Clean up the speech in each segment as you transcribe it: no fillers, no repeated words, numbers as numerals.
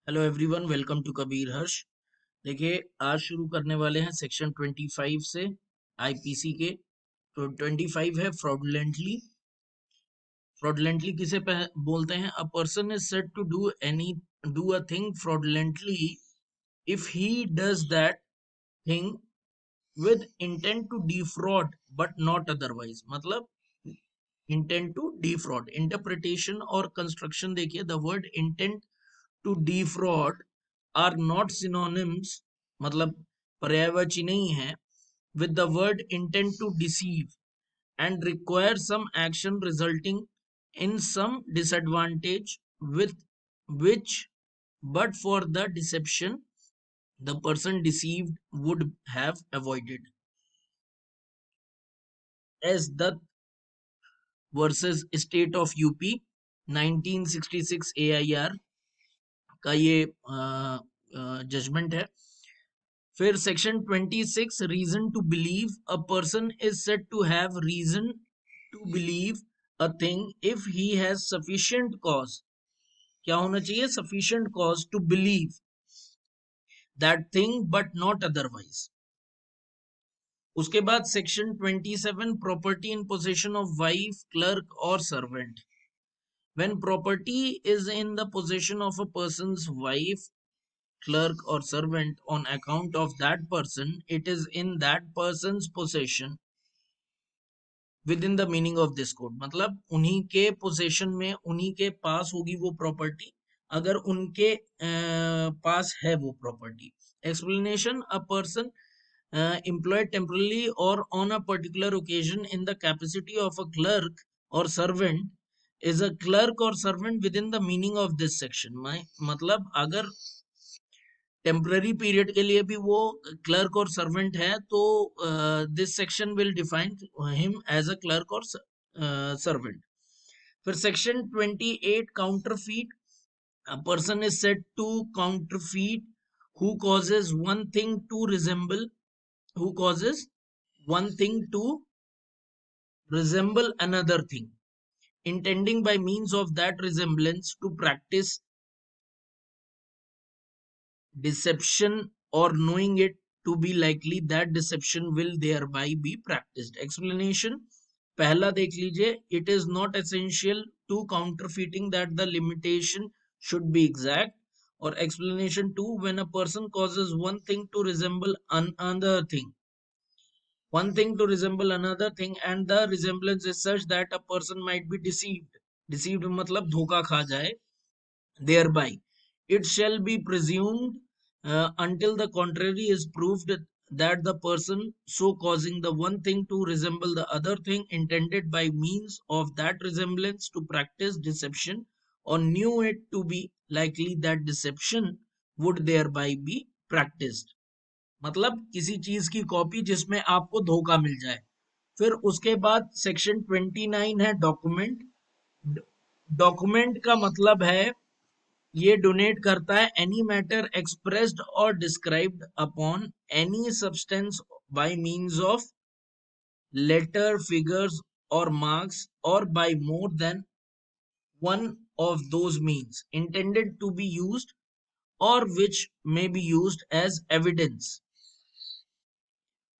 Hello everyone, welcome to Kabir Harsh. देखिए, आज शुरू करने वाले हैं सेक्शन 25 से आईपीसी के। तो 25 है फ्रॉडुलेंटली। फ्रॉडुलेंटली किसे बोलते हैं? A person is said to do a thing fraudulently if he does that thing with intent to defraud but not otherwise. मतलब इंटेंट टू डिफ्रॉड, इंटरप्रिटेशन और कंस्ट्रक्शन। देखिए, the word intent to defraud are not synonyms, मतलब पर्यायवाची नहीं है, with the word intent to deceive and require some action resulting in some disadvantage with which but for the deception the person deceived would have avoided. As the versus state of UP 1966 AIR का ये judgment है। फिर section 26 reason to believe. A person is said to have reason to believe a thing if he has sufficient cause. क्या होना चाहिए? Sufficient cause to believe that thing but not otherwise. उसके बाद section 27 property in possession of wife, clerk or servant. When property is in the possession of a person's wife, clerk or servant on account of that person, it is in that person's possession with in the meaning of this code. मतलब उन्हीं के possession में, उन्हीं के पास होगी वो property अगर उनके पास है वो property. Explanation: a person employed temporarily or on a particular occasion in the capacity of a clerk or servant is a clerk or servant within the meaning of this section। मतलब अगर temporary period के लिए भी वो clerk or servant है तो this section will define him as a clerk or servant. फिर section 28 counterfeit. A person is said to counterfeit who causes one thing to resemble who causes one thing to resemble another thing, intending by means of that resemblance to practice deception or knowing it to be likely that deception will thereby be practiced। Explanation: पहला देख लीजिए, it is not essential to counterfeiting that the limitation should be exact। और explanation 2, when a person causes one thing to resemble another thing, one thing to resemble another thing and the resemblance is such that a person might be deceived मतलब धोखा खा जाए, thereby it shall be presumed until the contrary is proved that the person so causing the one thing to resemble the other thing intended by means of that resemblance to practice deception or knew it to be likely that deception would thereby be practiced। मतलब किसी चीज की copy जिसमें आपको धोखा मिल जाए। फिर उसके बाद सेक्शन 29 है डॉक्यूमेंट। डॉक्यूमेंट का मतलब है ये डोनेट करता है any matter expressed or described upon any substance by means of letter, figures or marks or by more than one of those means intended to be used or which may be used as evidence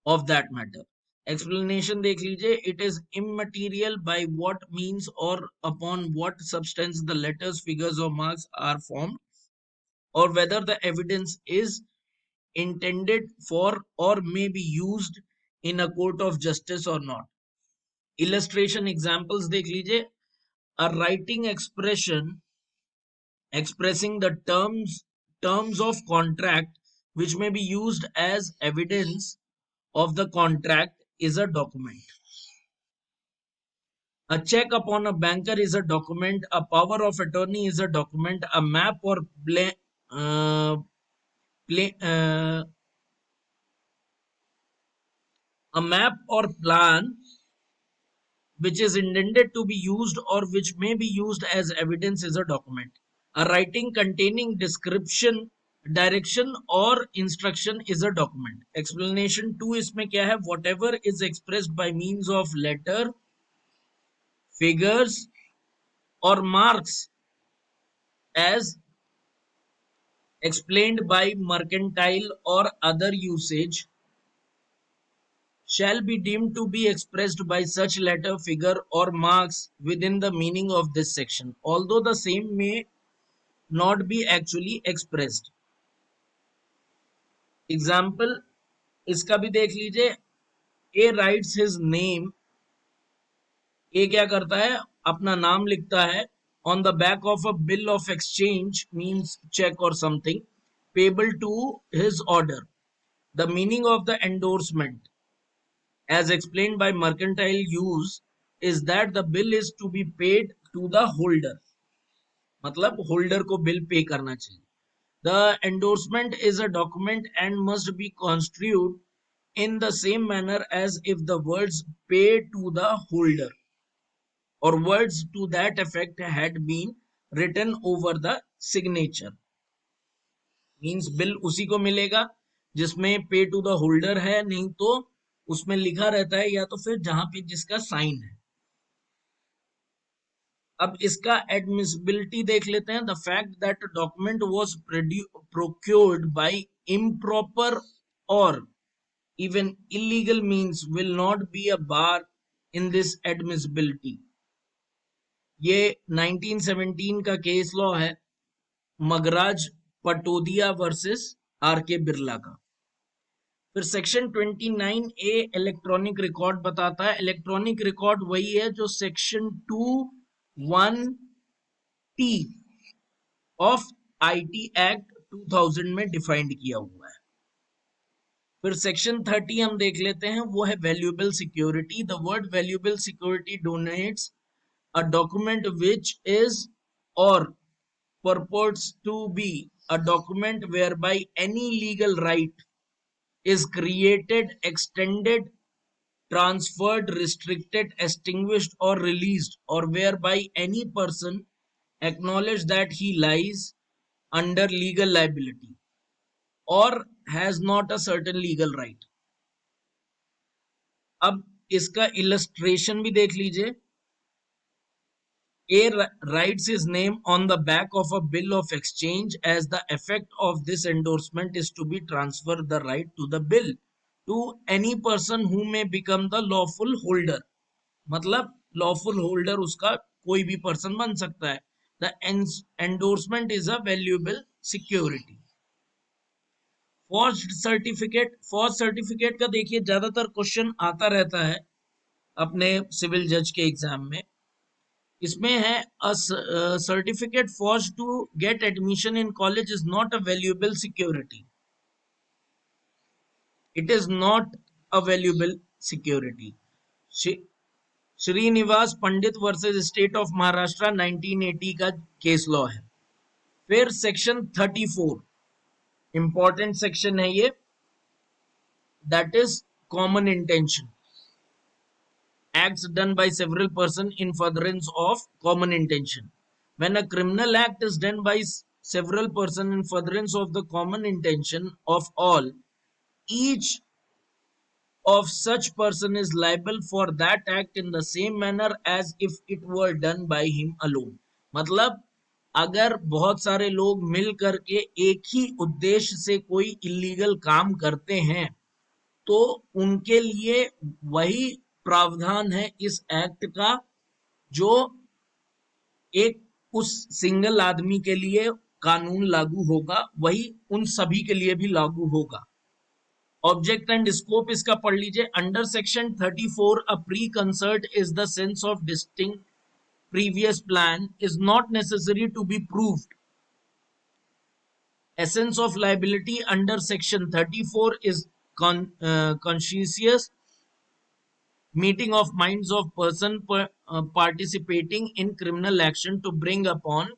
of that matter। Explanation देख लीजिए, it is immaterial by what means or upon what substance the letters, figures or marks are formed or whether the evidence is intended for or may be used in a court of justice or not। Illustration examples देख लीजिए, a writing expression expressing the terms of contract which may be used as evidence of the contract is a document। A check upon a banker is a document। A power of attorney is a document। A map or uh, play, uh, a map or plan which is intended to be used or which may be used as evidence is a document। A writing containing description, direction or instruction is a document। Explanation 2 इसमें क्या है? Whatever is expressed by means of letter, figures or marks as explained by mercantile or other usage shall be deemed to be expressed by such letter, figure, or marks within the meaning of this section, although the same may not be actually expressed. Example इसका भी देख लीजिए. A writes his name. A क्या करता है, अपना नाम लिखता है on the back of a bill of exchange, means check or something, payable to his order. The meaning of the endorsement, as explained by mercantile use, is that the bill is to be paid to the holder. मतलब holder को bill pay करना चाहिए. The endorsement is a document and must be construed in the same manner as if the words pay to the holder or words to that effect had been written over the signature. Means bill उसी को मिलेगा जिसमें पे to the holder है, नहीं तो उसमें लिखा रहता है या तो फिर जहां पे जिसका साइन है. अब इसका एडमिसिबिलिटी देख लेते हैं. The fact that document was procured by improper or even illegal means will not be a bar in this admissibility. ये 1917 का केस लॉ है, मगराज पटोदिया वर्सेस आर के बिरला का. फिर सेक्शन 29A इलेक्ट्रॉनिक रिकॉर्ड बताता है. इलेक्ट्रॉनिक रिकॉर्ड वही है जो section 21T of IT act 2000 में डिफाइंड किया हुआ है. फिर सेक्शन 30 हम देख लेते हैं, वो है valuable security. The word valuable security donates a document which is or purports to be a document whereby any legal right is created, extended, transferred, restricted, extinguished, or released, or whereby any person acknowledges that he lies under legal liability or has not a certain legal right. अब इसका illustration भी देख लीजिए. A writes his name on the back of a bill of exchange as the effect of this endorsement is to be transfer the right to the bill to any person who may become the lawful holder. मतलब lawful holder उसका कोई भी person बन सकता है. The endorsement is a valuable security. Forged certificate का देखिए ज्यादातर क्वेश्चन आता रहता है अपने सिविल जज के एग्जाम में. इसमें है a certificate forged to get admission in college is not a valuable security. It is not a valuable security. Srinivas Pandit versus state of Maharashtra 1980 का केस लॉ है. फिर सेक्शन 34 इंपॉर्टेंट सेक्शन है ये, that is common intention. Acts done by several persons in furtherance of common intention. When a criminal act is done by several persons in furtherance of the common intention of all, each of such person is liable for that act in the same manner as if it were done by him alone. मतलब अगर बहुत सारे लोग मिल करके एक ही उद्देश्य से कोई इलीगल काम करते हैं तो उनके लिए वही प्रावधान है इस एक्ट का जो एक उस सिंगल आदमी के लिए कानून लागू होगा, वही उन सभी के लिए भी लागू होगा. ऑब्जेक्ट एंड स्कोप इसका पढ़ लीजिए. Under section 34 a pre concert is the sense of distinct previous plan is not necessary to be proved. Essence of liability under section 34 is conscientious meeting of minds of person participating in criminal action to bring upon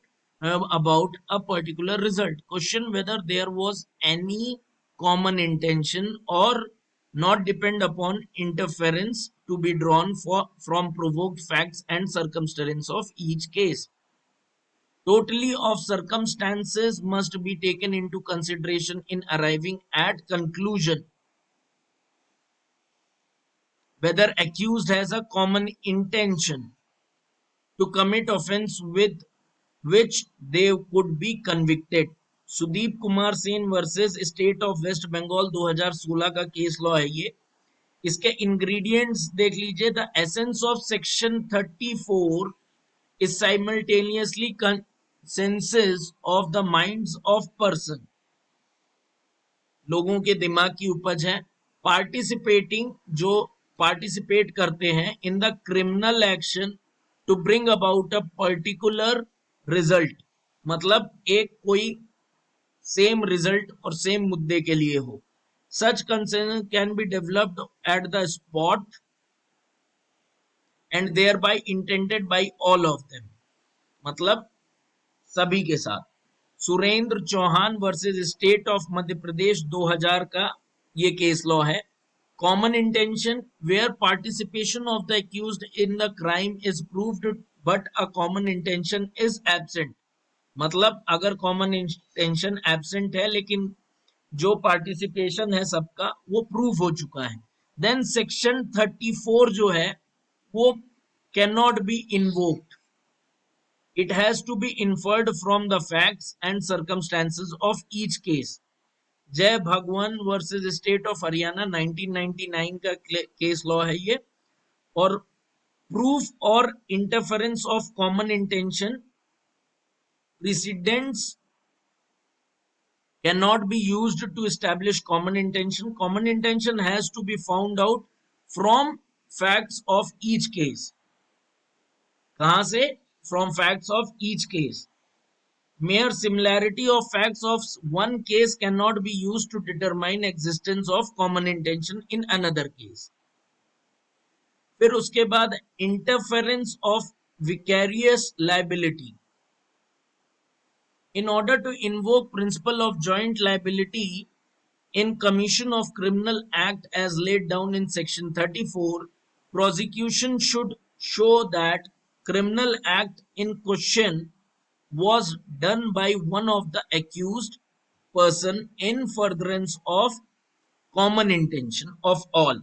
about a particular result. Question whether there was any common intention or not depend upon interference to be drawn from provoked facts and circumstances of each case. Totally of circumstances must be taken into consideration in arriving at conclusion whether accused has a common intention to commit offense with which they could be convicted. Sudeep Kumar Sen versus state of West Bengal 2016 का case law है ये। इसके ingredients देख लीजिए। The essence of section 34 is simultaneously consensus of the minds of person, लोगों के दिमाग की उपज है। पार्टिसिपेटिंग, जो पार्टिसिपेट करते हैं in the criminal action to bring about a particular result, मतलब एक कोई सेम रिजल्ट और सेम मुद्दे के लिए हो। Such consensus can be developed at the spot and thereby intended by all of them, मतलब सभी के साथ। Surendra Chauhan versus state of Madhya Pradesh 2000 का ये केस लॉ है। Common intention where participation of the accused in the crime is proved but a common intention is absent, मतलब अगर common intention absent है लेकिन जो पार्टिसिपेशन है सबका वो प्रूव हो चुका है, देन सेक्शन 34 जो है वो can not be invoked. It has to be inferred from the facts and circumstances of each case. जय भगवान वर्सेस स्टेट ऑफ हरियाणा 1999 का केस लॉ है ये। और प्रूफ और interference of common intention precedents cannot be used to establish common intention. Common intention has to be found out from facts of each case. कहां से? From facts of each case. Mere similarity of facts of one case cannot be used to determine existence of common intention in another case. फिर उसके बाद interference of vicarious liability. In order to invoke principle of joint liability in commission of criminal act as laid down in section 34, prosecution should show that criminal act in question was done by one of the accused person in furtherance of common intention of all.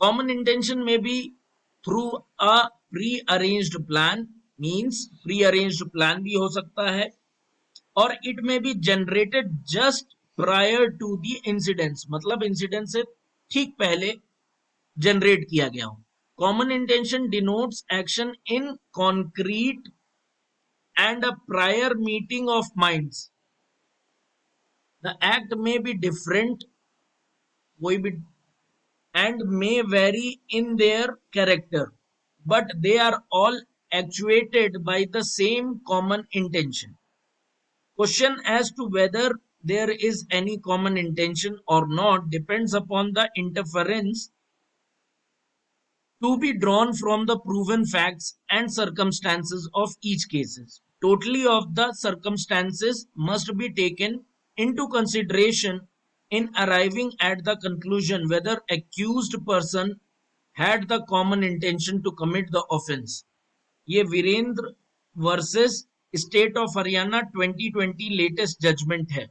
Common intention may be through a pre-arranged plan, means pre-arranged plan भी हो सकता है, और it may be generated just prior to the incidents, मतलब incident से ठीक पहले generate किया गया हो. Common intention denotes action in concrete and a prior meeting of minds. The act may be different and may vary in their character, but they are all actuated by the same common intention. Question as to whether there is any common intention or not depends upon the inference to be drawn from the proven facts and circumstances of each cases. Totally of the circumstances must be taken into consideration in arriving at the conclusion whether accused person had the common intention to commit the offense. ये Virendra versus state of Haryana 2020 latest judgment है।